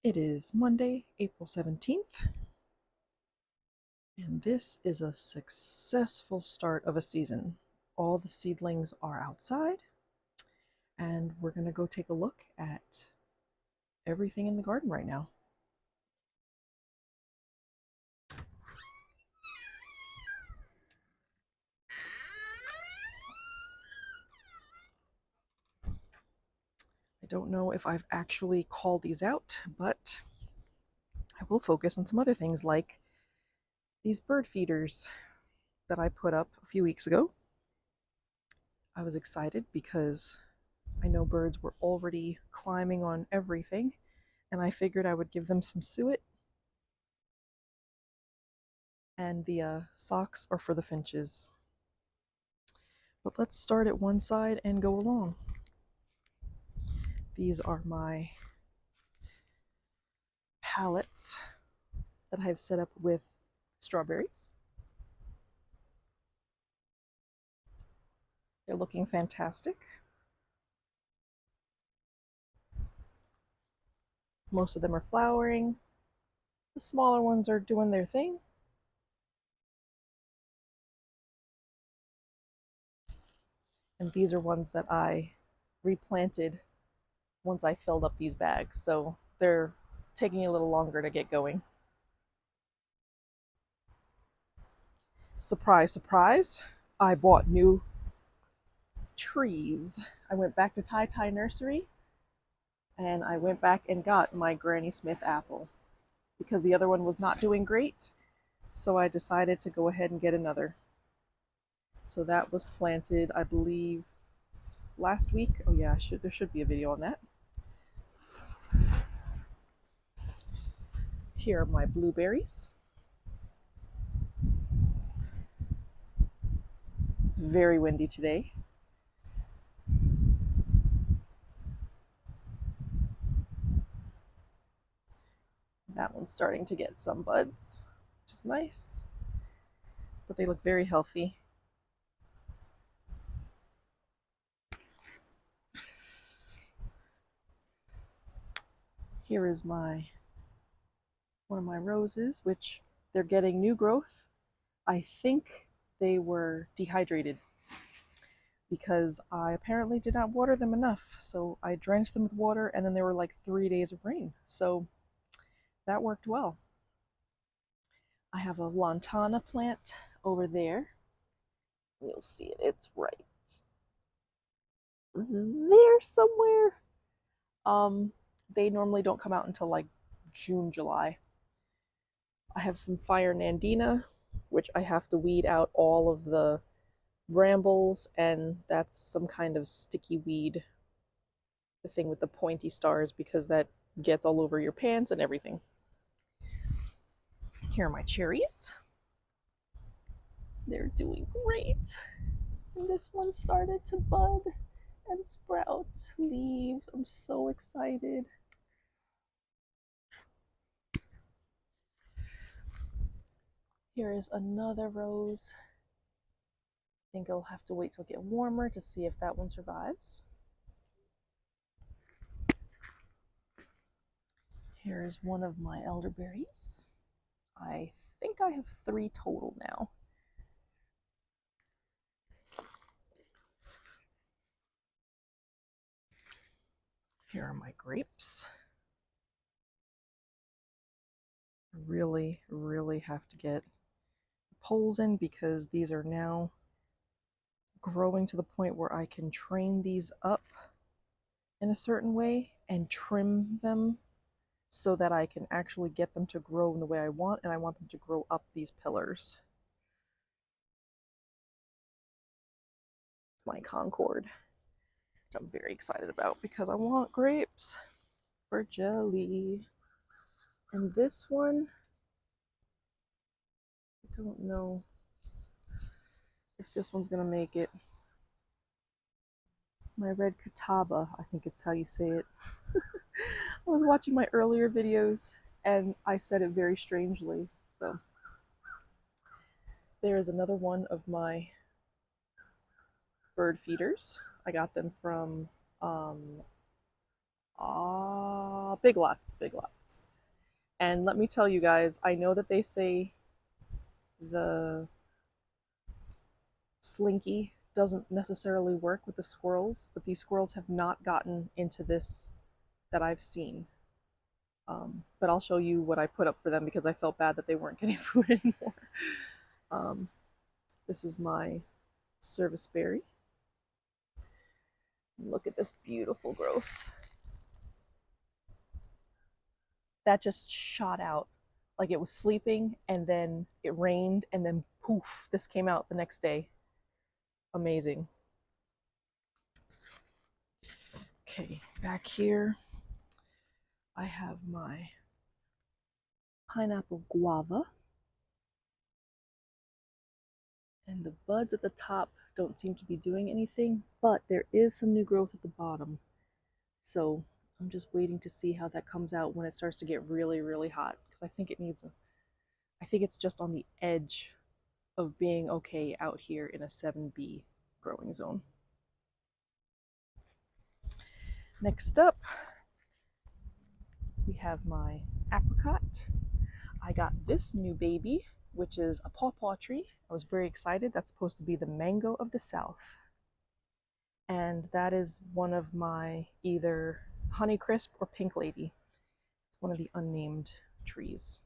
It is Monday, April 17th, and this is a successful start of a season. All the seedlings are outside, and we're going to go take a look at everything in the garden right now. I don't know if I've actually called these out, but I will focus on some other things like these bird feeders that I put up a few weeks ago. I was excited because I know birds were already climbing on everything, and I figured I would give them some suet. And the socks are for the finches. But let's start at one side and go along. These are my pallets that I've set up with strawberries. They're looking fantastic. Most of them are flowering. The smaller ones are doing their thing. And these are ones that I replanted once I filled up these bags, so they're taking a little longer to get going. Surprise, surprise, I bought new trees. I went back to Tai Tai Nursery and I went back and got my Granny Smith apple because the other one was not doing great, so I decided to go ahead and get another. So that was planted, I believe, last week. Oh yeah, there should be a video on that. Here are my blueberries. It's very windy today. That one's starting to get some buds, which is nice, but they look very healthy. Here is one of my roses, which they're getting new growth. I think they were dehydrated because I apparently did not water them enough. So I drenched them with water, and then there were like 3 days of rain. So that worked well. I have a lantana plant over there. You'll see it. It's right there somewhere. They normally don't come out until like June, July. I have some fire nandina, which I have to weed out all of the brambles, and that's some kind of sticky weed, the thing with the pointy stars, because that gets all over your pants and everything. Here are my cherries. They're doing great. And this one started to bud and sprout leaves. I'm so excited. Here is another rose. I think I'll have to wait till it gets warmer to see if that one survives. Here is one of my elderberries. I think I have 3 total now. Here are my grapes. I really have to get poles in because these are now growing to the point where I can train these up in a certain way and trim them so that I can actually get them to grow in the way I want, and I want them to grow up these pillars. It's my Concord, which I'm very excited about because I want grapes for jelly. And this one, I don't know if this one's gonna make it. My red catawba, I think it's how you say it. I was watching my earlier videos and I said it very strangely. So there is another one of my bird feeders. I got them from Big Lots. And let me tell you guys, I know that they say the slinky doesn't necessarily work with the squirrels, but these squirrels have not gotten into this that I've seen. But I'll show you what I put up for them because I felt bad that they weren't getting food anymore. Um, this is my service berry. Look at this beautiful growth. That just shot out like it was sleeping, and then it rained, and then poof, this came out the next day. Amazing. Okay, back here I have my pineapple guava, and the buds at the top don't seem to be doing anything, but there is some new growth at the bottom. So I'm just waiting to see how that comes out when it starts to get really, really hot, because I think it needs a, I think it's just on the edge of being okay out here in a 7B growing zone. Next up, we have my apricot. I got this new baby, which is a pawpaw tree. I was very excited. That's supposed to be the mango of the South. And that is one of my either Honeycrisp or Pink Lady. It's one of the unnamed trees.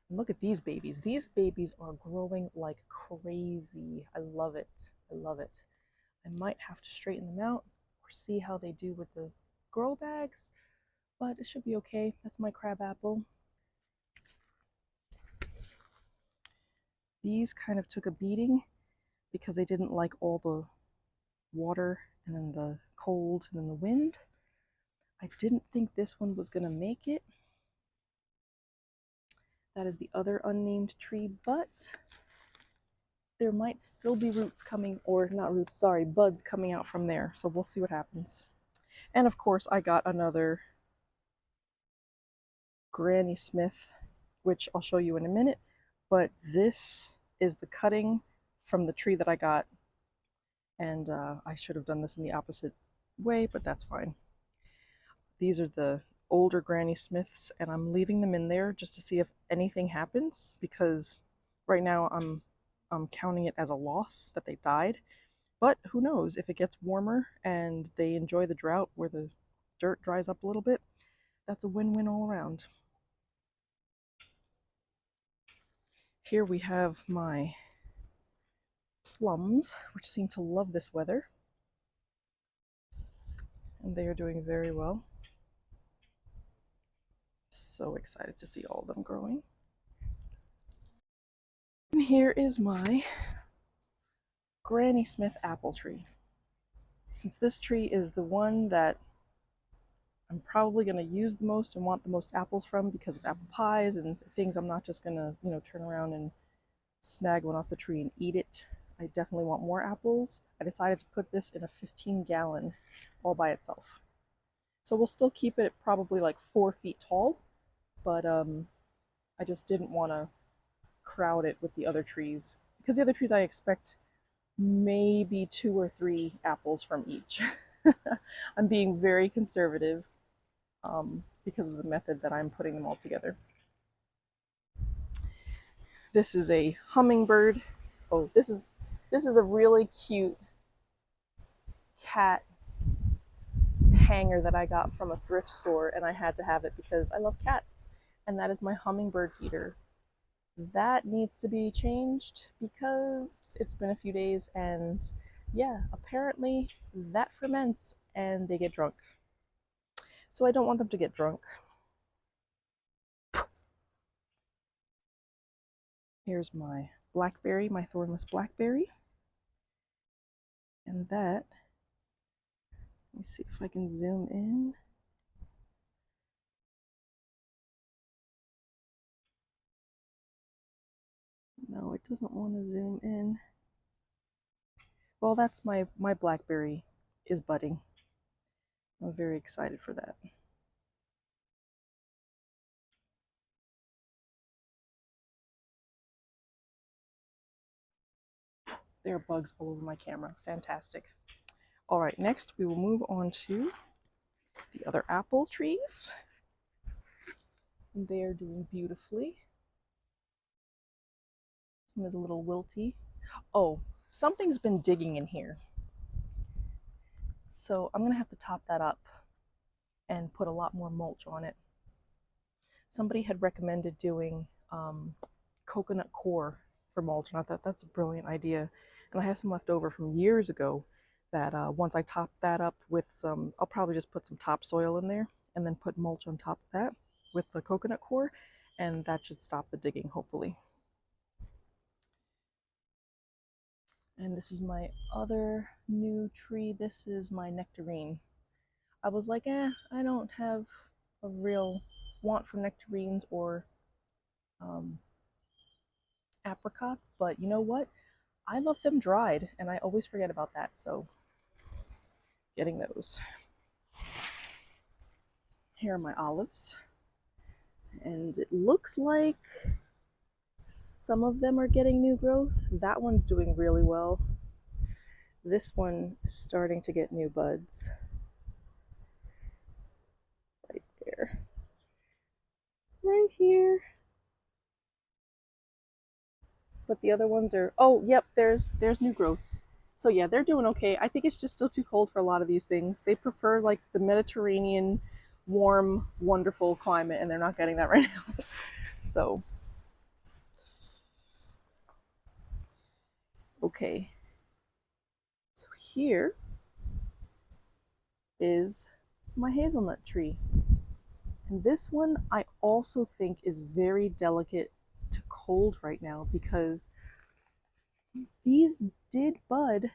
And look at these babies. These babies are growing like crazy. I love it. I love it. I might have to straighten them out or see how they do with the grow bags, but it should be okay. That's my crabapple. These kind of took a beating because they didn't like all the water and then the cold and then the wind. I didn't think this one was going to make it. That is the other unnamed tree, but there might still be roots coming, or not roots, sorry, buds coming out from there. So we'll see what happens. And of course, I got another Granny Smith, which I'll show you in a minute. But this is the cutting from the tree that I got. And I should have done this in the opposite way, but that's fine. These are the older Granny Smiths, and I'm leaving them in there just to see if anything happens, because right now I'm counting it as a loss that they died. But who knows, if it gets warmer and they enjoy the drought where the dirt dries up a little bit, that's a win-win all around. Here we have my plums, which seem to love this weather, and they are doing very well. So excited to see all of them growing. And here is my Granny Smith apple tree. Since this tree is the one that I'm probably going to use the most and want the most apples from because of apple pies and things, I'm not just going to, turn around and snag one off the tree and eat it. I definitely want more apples. I decided to put this in a 15-gallon all by itself. So we'll still keep it probably like 4 feet tall, but I just didn't want to crowd it with the other trees, because the other trees I expect maybe 2 or 3 apples from each. I'm being very conservative because of the method that I'm putting them all together. This is a hummingbird. Oh, this is a really cute cat hanger that I got from a thrift store, and I had to have it because I love cats. And that is my hummingbird feeder. That needs to be changed because it's been a few days, and yeah, apparently that ferments and they get drunk. So I don't want them to get drunk. Here's my blackberry, my thornless blackberry. And that, let me see if I can zoom in. No, it doesn't want to zoom in. Well, that's my blackberry is budding. I'm very excited for that. There are bugs all over my camera. Fantastic. All right, next we will move on to the other apple trees. They're doing beautifully. This one is a little wilty. Oh, something's been digging in here. So I'm gonna have to top that up and put a lot more mulch on it. Somebody had recommended doing coconut core for mulch, and I thought that's a brilliant idea. And I have some left over from years ago that once I top that up with some, I'll probably just put some topsoil in there and then put mulch on top of that with the coconut core, and that should stop the digging, hopefully. And this is my other new tree. This is my nectarine. I was like, I don't have a real want for nectarines or apricots, but you know what? I love them dried, and I always forget about that, so getting those. Here are my olives, and it looks like some of them are getting new growth. That one's doing really well. This one is starting to get new buds. Right there. Right here. But the other ones are, oh, yep, there's new growth. So yeah, they're doing okay. I think it's just still too cold for a lot of these things. They prefer like the Mediterranean, warm, wonderful climate, and they're not getting that right now. So, okay. So here is my hazelnut tree. And this one I also think is very delicate to cold right now because these did bud,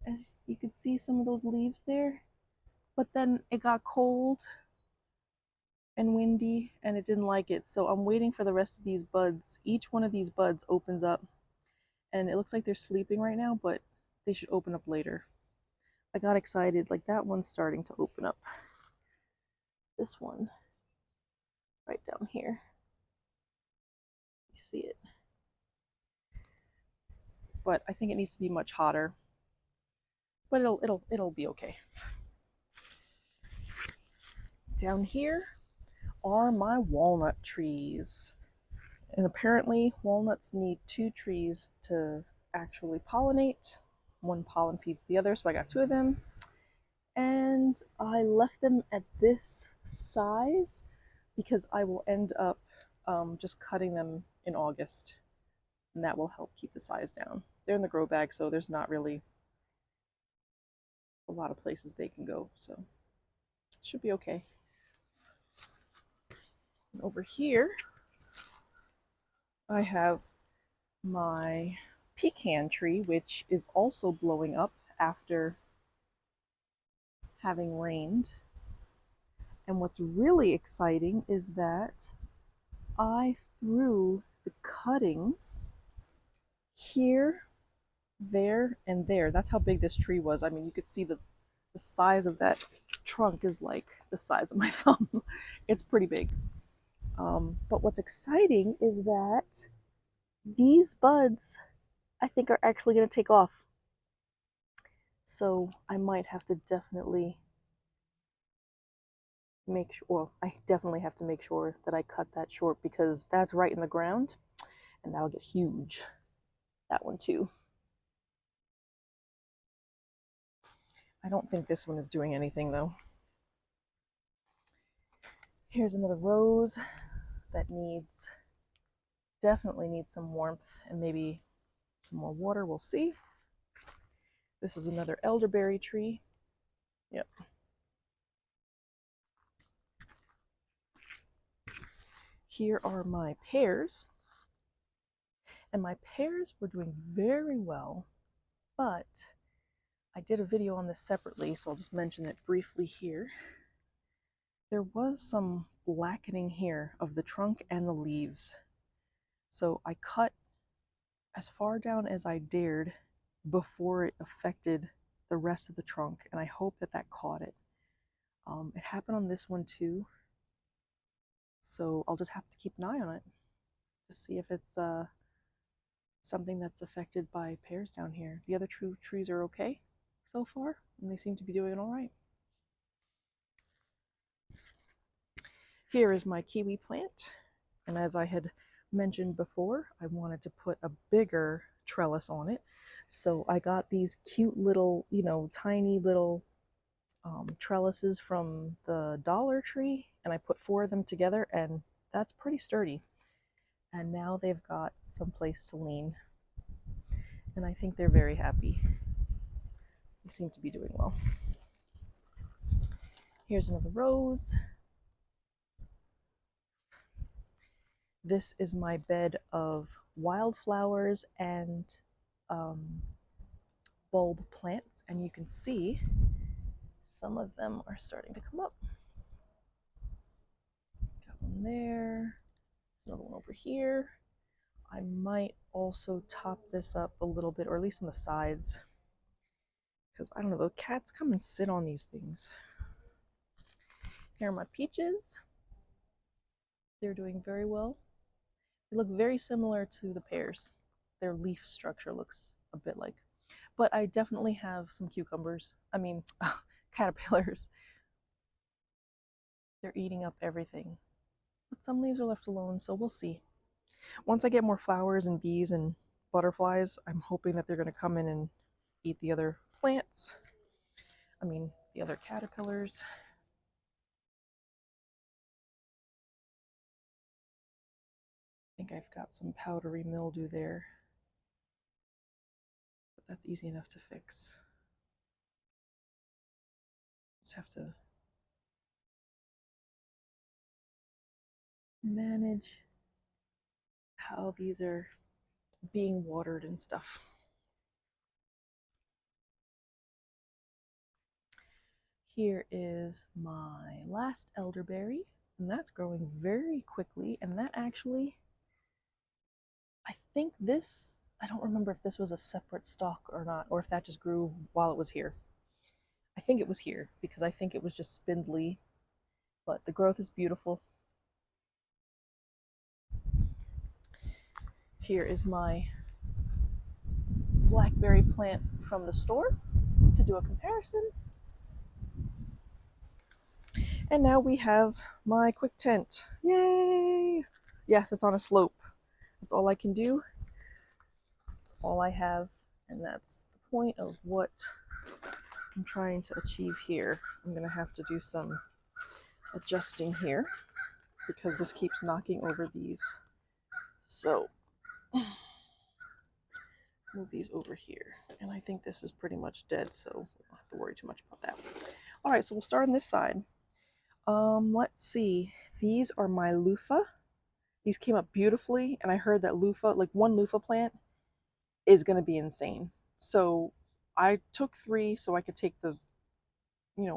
as you could see some of those leaves there, but then it got cold and windy and it didn't like it. So I'm waiting for the rest of these buds. Each one of these buds opens up, and it looks like they're sleeping right now, but they should open up later. I got excited, like that one's starting to open up. This one right down here. You see it. But I think it needs to be much hotter. But it'll be okay. Down here are my walnut trees. And apparently walnuts need 2 trees to actually pollinate. One pollen feeds the other, so I got 2 of them. And I left them at this size because I will end up just cutting them in August, and that will help keep the size down. They're in the grow bag, so there's not really a lot of places they can go, so it should be okay. And over here, I have my pecan tree, which is also blowing up after having rained. And what's really exciting is that I threw the cuttings here, there, and there. That's how big this tree was. I mean, you could see the size of that trunk is like the size of my thumb. It's pretty big. But what's exciting is that these buds, I think, are actually going to take off. So I might have to definitely make sure, well, I definitely have to make sure that I cut that short because that's right in the ground and that'll get huge. That one too. I don't think this one is doing anything though. Here's another rose that definitely needs some warmth and maybe some more water. We'll see. This is another elderberry tree. Yep. Here are my pears. And my pears were doing very well, but I did a video on this separately, so I'll just mention it briefly here. There was some blackening here of the trunk and the leaves. So I cut as far down as I dared before it affected the rest of the trunk, and I hope that that caught it. It happened on this one too, so I'll just have to keep an eye on it to see if it's something that's affected by pears down here. The other trees are okay so far, and they seem to be doing all right. Here is my kiwi plant, and as I had mentioned before, I wanted to put a bigger trellis on it. So I got these cute little, tiny little trellises from the Dollar Tree, and I put 4 of them together, and that's pretty sturdy. And now they've got some place to lean, and I think they're very happy. They seem to be doing well. Here's another rose. This is my bed of wildflowers and bulb plants, and you can see some of them are starting to come up. Got one there, another one over here. I might also top this up a little bit, or at least on the sides, because I don't know, the cats come and sit on these things. Here are my peaches. They're doing very well. They look very similar to the pears. Their leaf structure looks a bit like. But I definitely have some cucumbers. Caterpillars. They're eating up everything. But some leaves are left alone, so we'll see. Once I get more flowers and bees and butterflies, I'm hoping that they're going to come in and eat the other plants. The other caterpillars. I think I've got some powdery mildew there, but that's easy enough to fix. Just have to manage how these are being watered and stuff. Here is my last elderberry, and that's growing very quickly, and that actually, I think this, I don't remember if this was a separate stalk or not, or if that just grew while it was here. I think it was here, because I think it was just spindly, but the growth is beautiful. Here is my blackberry plant from the store to do a comparison. And now we have my Quictent. Yay! Yes, it's on a slope. That's all I can do. That's all I have, and that's the point of what I'm trying to achieve here. I'm gonna have to do some adjusting here because this keeps knocking over these. So move these over here. And I think this is pretty much dead, so we don't have to worry too much about that. All right, so we'll start on this side. Let's see. These are my loofah. These came up beautifully, and I heard that loofah, like one loofah plant, is going to be insane. So I took 3 so I could take the,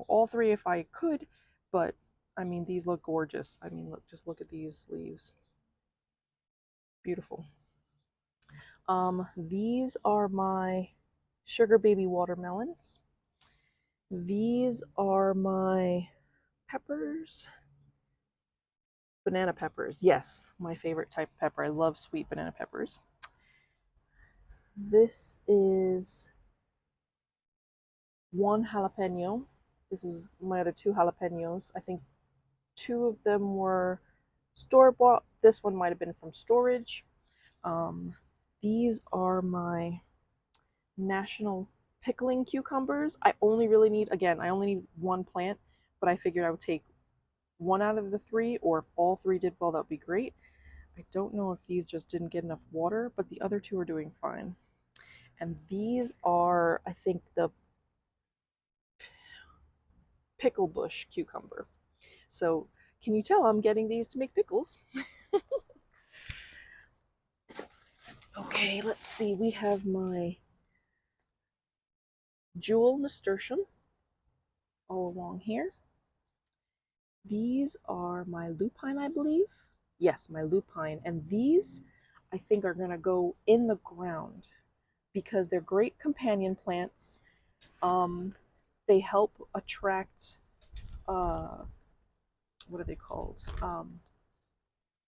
all 3 if I could, but I mean, these look gorgeous. I mean, just look at these leaves. Beautiful. These are my sugar baby watermelons. These are my peppers. Banana peppers. Yes, my favorite type of pepper. I love sweet banana peppers. This is 1 jalapeno. This is my other 2 jalapenos. I think 2 of them were store-bought. This one might have been from storage. These are my national pickling cucumbers. I only need 1 plant, but I figured I would take 1 out of the 3, or if all 3 did well, that would be great. I don't know if these just didn't get enough water, but the other 2 are doing fine. And these are, I think, the pickle bush cucumber. So can you tell I'm getting these to make pickles? Okay, let's see. We have my jewel nasturtium all along here. These are my lupine, I believe. Yes, my lupine. And these, I think, are going to go in the ground because they're great companion plants. They help attract, what are they called?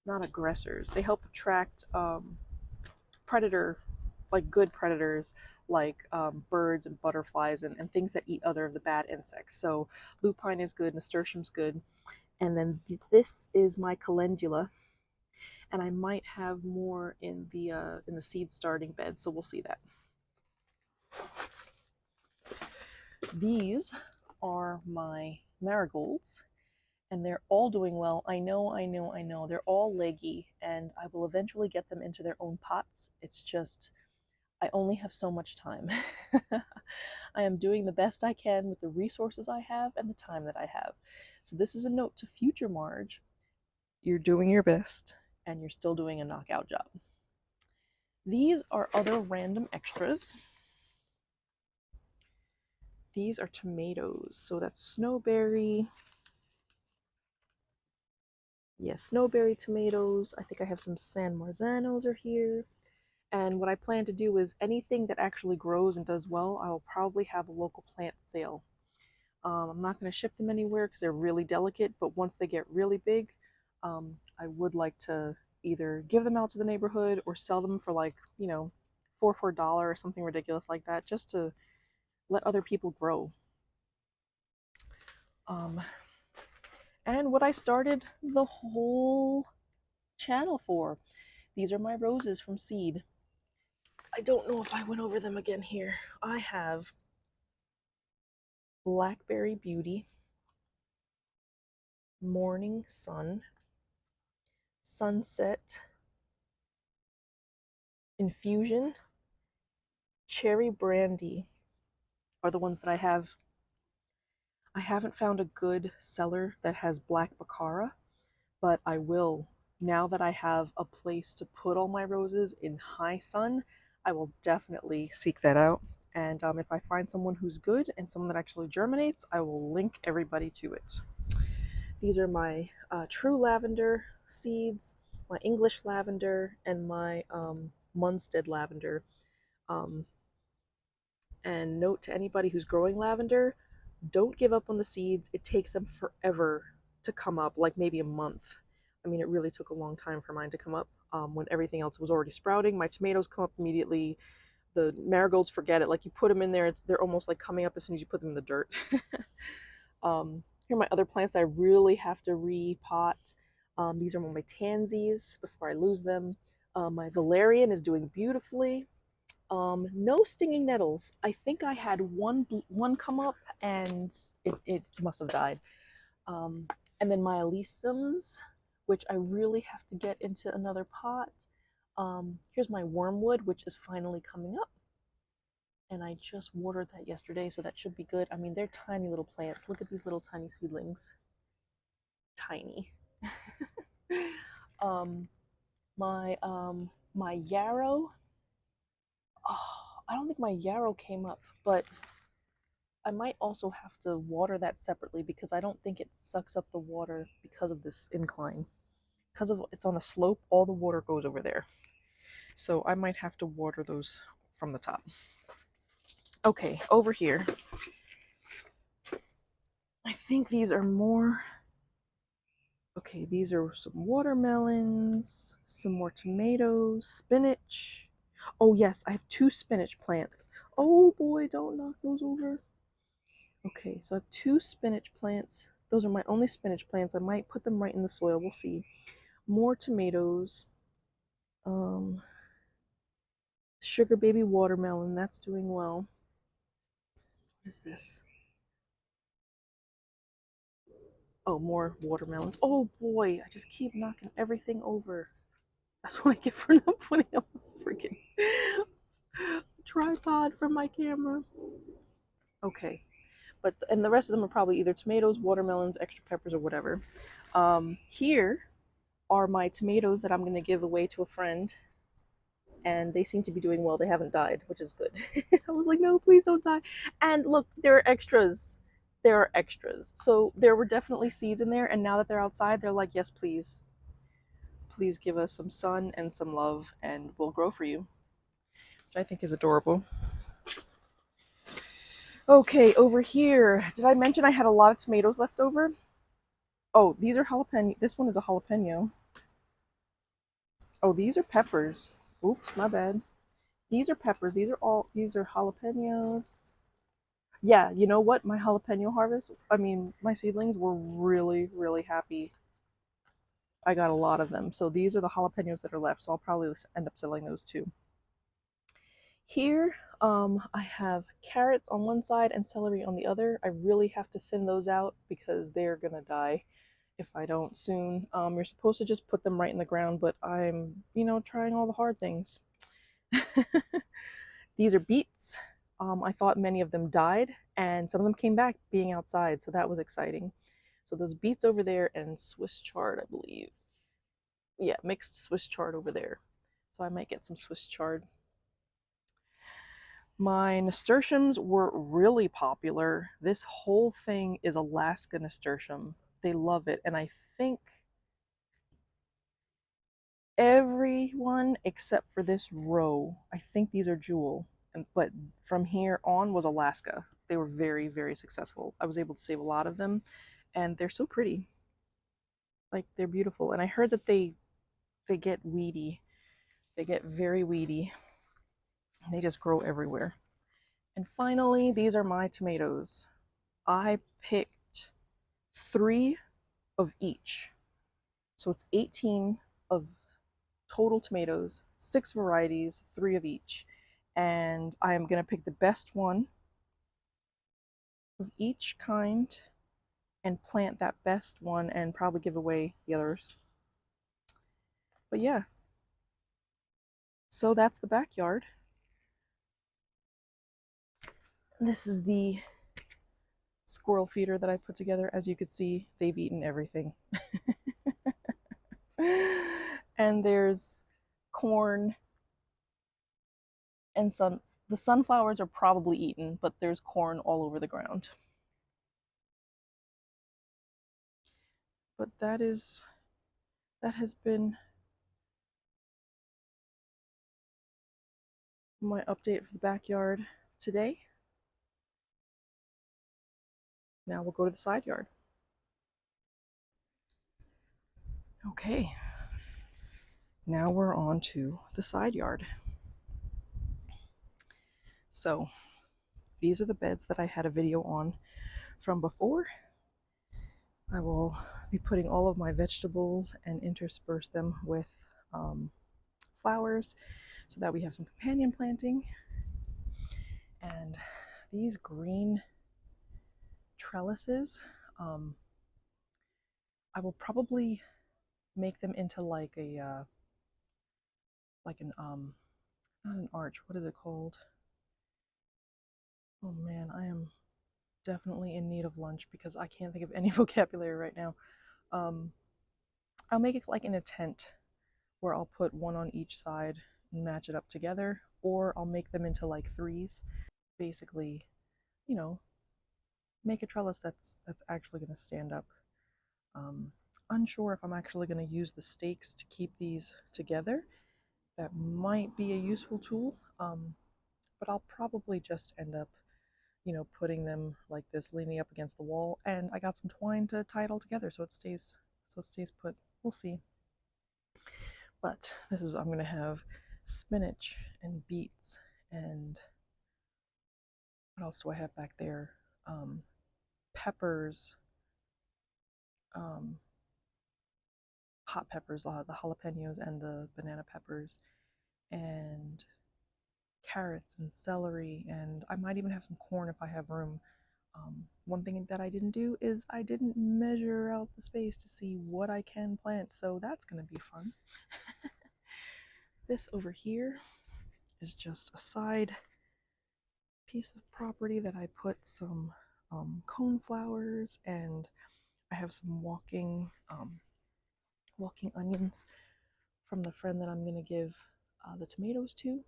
Not aggressors. They help attract predator, like good predators, like birds and butterflies and things that eat other of the bad insects. So lupine is good, nasturtium's good, And then this is my calendula, and I might have more in the seed starting bed, so we'll see that. These are my marigolds, and they're all doing well. I know. They're all leggy, and I will eventually get them into their own pots. It's just, I only have so much time. I am doing the best I can with the resources I have and the time that I have. So this is a note to future Marge. You're doing your best, and you're still doing a knockout job. These are other random extras. These are tomatoes. So that's snowberry. Yeah, snowberry tomatoes. I think I have some San Marzanos are here. And what I plan to do is anything that actually grows and does well, I will probably have a local plant sale. I'm not going to ship them anywhere because they're really delicate, but once they get really big, I would like to either give them out to the neighborhood or sell them for like, $4 for $1 or something ridiculous like that, just to let other people grow. And what I started the whole channel for. These are my roses from seed. I don't know if I went over them again here. I have Blackberry Beauty, Morning Sun, Sunset, Infusion, Cherry Brandy are the ones that I have. I haven't found a good seller that has Black Baccara, but I will. Now that I have a place to put all my roses in high sun, I will definitely seek that out. And if I find someone who's good and someone that actually germinates, I will link everybody to it. These are my true lavender seeds, my English lavender, and my Munstead lavender. Um, and note to anybody who's growing lavender, don't give up on the seeds. It takes them forever to come up, like maybe a month. I mean, it really took a long time for mine to come up when everything else was already sprouting. My tomatoes come up immediately. The marigolds, forget it. Like you put them in there, they're almost like coming up as soon as you put them in the dirt. Here are my other plants that I really have to repot. These are my tansies before I lose them. My valerian is doing beautifully. No stinging nettles. I think I had one come up and it must have died. And then my alyssums, which I really have to get into another pot. Here's my wormwood, which is finally coming up. And I just watered that yesterday, so that should be good. I mean, they're tiny little plants. Look at these little tiny seedlings. Tiny. um, my yarrow. Oh, I don't think my yarrow came up, but I might also have to water that separately because I don't think it sucks up the water because of this incline. Because of it's on a slope, all the water goes over there. So I might have to water those from the top. Okay, over here. I think these are more. Okay, these are some watermelons, some more tomatoes, spinach. Oh yes, I have 2 spinach plants. Oh boy, don't knock those over. Okay, so I have 2 spinach plants. Those are my only spinach plants. I might put them right in the soil. We'll see. More tomatoes. Sugar baby watermelon. That's doing well. What is this? Oh, more watermelons. Oh boy, I just keep knocking everything over. That's what I get for not putting up a freaking tripod for my camera. Okay, and the rest of them are probably either tomatoes, watermelons, extra peppers, or whatever. Here are my tomatoes that I'm going to give away to a friend, and they seem to be doing well. They haven't died, which is good. I was like, no, please don't die. And look, there are extras. There are extras. So there were definitely seeds in there, and now that they're outside, they're like, yes, please. Please give us some sun and some love, and we'll grow for you, which I think is adorable. Okay, over here. Did I mention I had a lot of tomatoes left over? Oh, these are jalapeno. This one is a jalapeno. Oh, these are peppers. Oops, my bad. These are peppers. These are jalapenos. Yeah, you know what? My jalapeno harvest, I mean, my seedlings were really, really happy. I got a lot of them. So these are the jalapenos that are left. So I'll probably end up selling those too. Here, I have carrots on one side and celery on the other. I really have to thin those out because they're gonna die if I don't soon. You're supposed to just put them right in the ground, but I'm, trying all the hard things. These are beets. I thought many of them died, and some of them came back being outside, so that was exciting. So those beets over there and Swiss chard, I believe. Yeah, mixed Swiss chard over there. So I might get some Swiss chard. My nasturtiums were really popular. This whole thing is Alaska nasturtium. They love it, and I think everyone except for this row, I think these are Jewel, but from here on was Alaska. They were very, very successful. I was able to save a lot of them, and they're so pretty. Like, they're beautiful. And I heard that they get weedy. They get very weedy. They just grow everywhere. And finally, these are my tomatoes. I picked 3 of each. So it's 18 of total tomatoes, 6 varieties, 3 of each. And I am going to pick the best one of each kind and plant that best one and probably give away the others. But yeah, so that's the backyard. This is the squirrel feeder that I put together. As you could see, they've eaten everything. And there's corn and the sunflowers are probably eaten, but there's corn all over the ground. But that has been my update for the backyard today. Now we'll go to the side yard. Okay, now we're on to the side yard. So these are the beds that I had a video on from before. I will be putting all of my vegetables and intersperse them with flowers so that we have some companion planting. And these green trellises, I will probably make them into like a like an not an arch, what is it called? Oh man, I am definitely in need of lunch because I can't think of any vocabulary right now. um I'll make it like in a tent where I'll put one on each side and match it up together, or I'll make them into like threes. Basically, you know, make a trellis that's actually going to stand up. Um, Unsure if I'm actually going to use the stakes to keep these together. That might be a useful tool, but I'll probably just end up, putting them like this, leaning up against the wall. And I got some twine to tie it all together so it stays put. We'll see. But I'm going to have spinach and beets and what else do I have back there? Peppers, um, hot peppers, the jalapenos and the banana peppers, and carrots and celery, and I might even have some corn if I have room. One thing that I didn't do is I didn't measure out the space to see what I can plant, so that's going to be fun. This over here is just a side piece of property that I put some cone flowers, and I have some walking onions from the friend that I'm going to give the tomatoes to,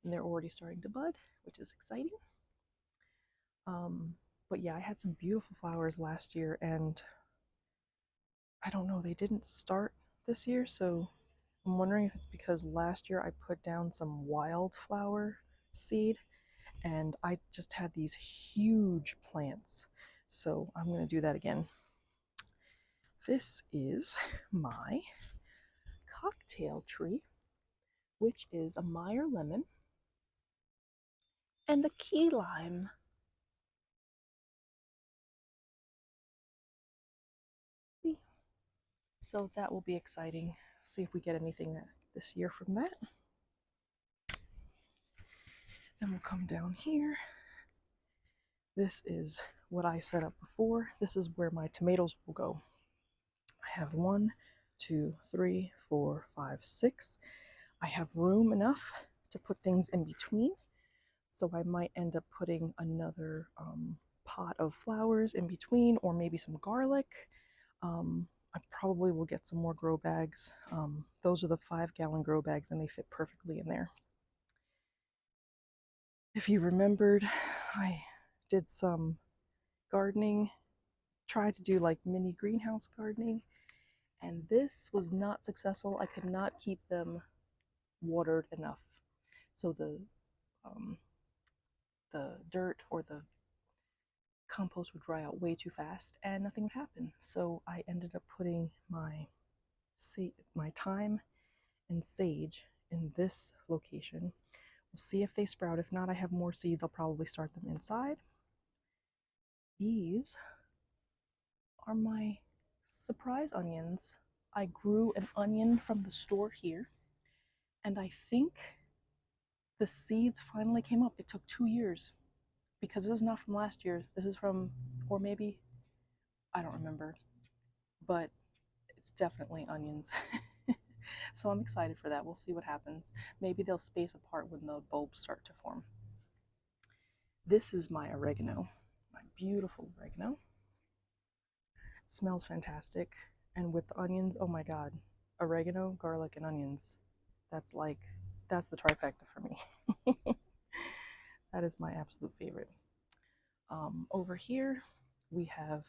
and they're already starting to bud, which is exciting. But yeah, I had some beautiful flowers last year, and I don't know, they didn't start this year, so I'm wondering if it's because last year I put down some wildflower seed and I just had these huge plants. So I'm going to do that again. This is my cocktail tree, which is a Meyer lemon and a key lime. So that will be exciting. See if we get anything this year from that. Then we'll come down here. This is what I set up before. This is where my tomatoes will go. I have 1, 2, 3, 4, 5, 6. I have room enough to put things in between. So I might end up putting another pot of flowers in between, or maybe some garlic. I probably will get some more grow bags. Those are the 5-gallon grow bags, and they fit perfectly in there. If you remembered, I did some gardening, tried to do like mini greenhouse gardening, and this was not successful. I could not keep them watered enough. So the dirt or the compost would dry out way too fast and nothing would happen. So I ended up putting my thyme and sage in this location. We'll see if they sprout. If not, I have more seeds. I'll probably start them inside. These are my surprise onions. I grew an onion from the store here, and I think the seeds finally came up. It took 2 years, because this is not from last year. This is from, or maybe, I don't remember, but it's definitely onions. So I'm excited for that. We'll see what happens. Maybe they'll space apart when the bulbs start to form. This is my oregano, my beautiful oregano. It smells fantastic. And with the onions, oh my god, oregano, garlic, and onions. That's the trifecta for me. That is my absolute favorite. Over here, we have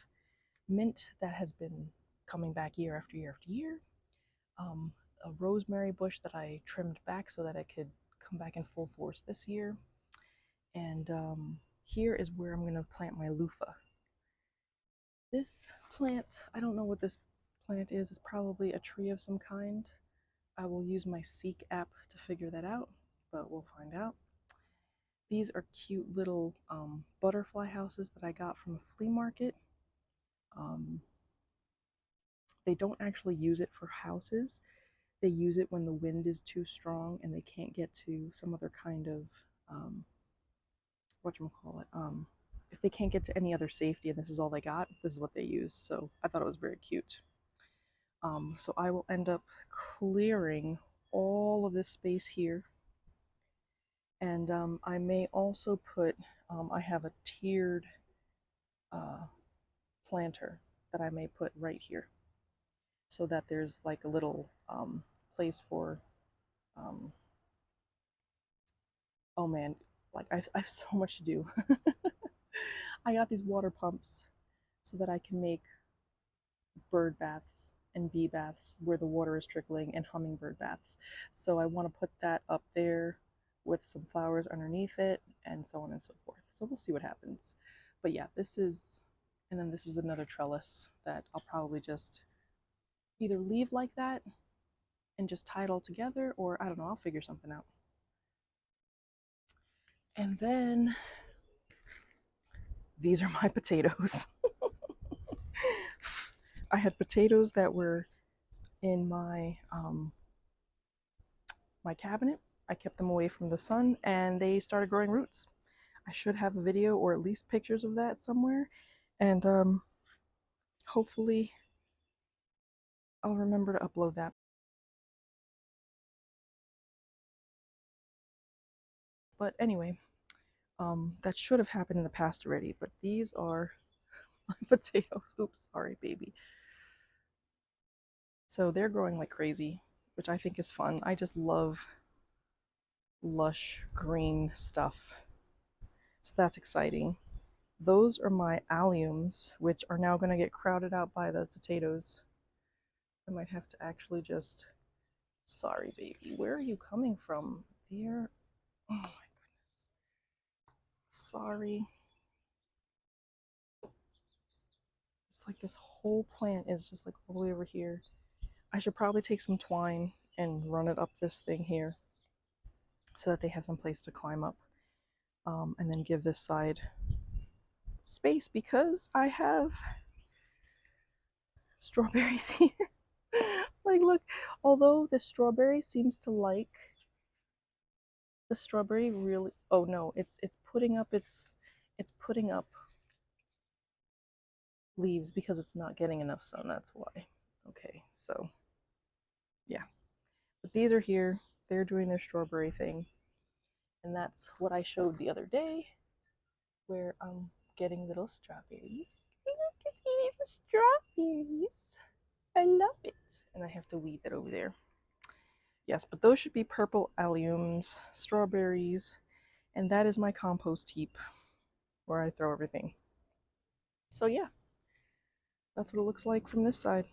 mint that has been coming back year after year after year. A rosemary bush that I trimmed back so that it could come back in full force this year. And here is where I'm going to plant my loofah. This plant, I don't know what this plant is. It's probably a tree of some kind. I will use my Seek app to figure that out, but we'll find out. These are cute little butterfly houses that I got from a flea market. They don't actually use it for houses. They use it when the wind is too strong and they can't get to some other kind of whatchamacallit. If they can't get to any other safety and this is all they got, this is what they use. So I thought it was very cute. So I will end up clearing all of this space here. And I may also put, I have a tiered planter that I may put right here, so that there's like a little place for, oh man, like I have so much to do. I got these water pumps so that I can make bird baths and bee baths where the water is trickling, and hummingbird baths. So I want to put that up there with some flowers underneath it and so on and so forth. So we'll see what happens. But yeah, this is, and then this is another trellis that I'll probably just either leave like that and just tie it all together, or I don't know, I'll figure something out. And then these are my potatoes. I had potatoes that were in my my cabinet. I kept them away from the sun and they started growing roots. I should have a video or at least pictures of that somewhere, and hopefully I'll remember to upload that. But anyway, that should have happened in the past already, but these are my potatoes. Oops, sorry, baby. So they're growing like crazy, which I think is fun. I just love lush green stuff. So that's exciting. Those are my alliums, which are now going to get crowded out by the potatoes. I might have to actually just... Sorry, baby. Where are you coming from? There. Oh my goodness. Sorry. It's like this whole plant is just like all the way over here. I should probably take some twine and run it up this thing here so that they have some place to climb up. And then give this side space because I have strawberries here. Like, look, although the strawberry seems to like the strawberry really, oh no, it's putting up it's putting up leaves because it's not getting enough sun. That's why. Okay, so yeah, but these are here. They're doing their strawberry thing, and that's what I showed the other day, where I'm getting little strawberries. Look at these strawberries. I love it. And I have to weed that over there. Yes, but those should be purple alliums, strawberries, and that is my compost heap where I throw everything. So yeah, that's what it looks like from this side.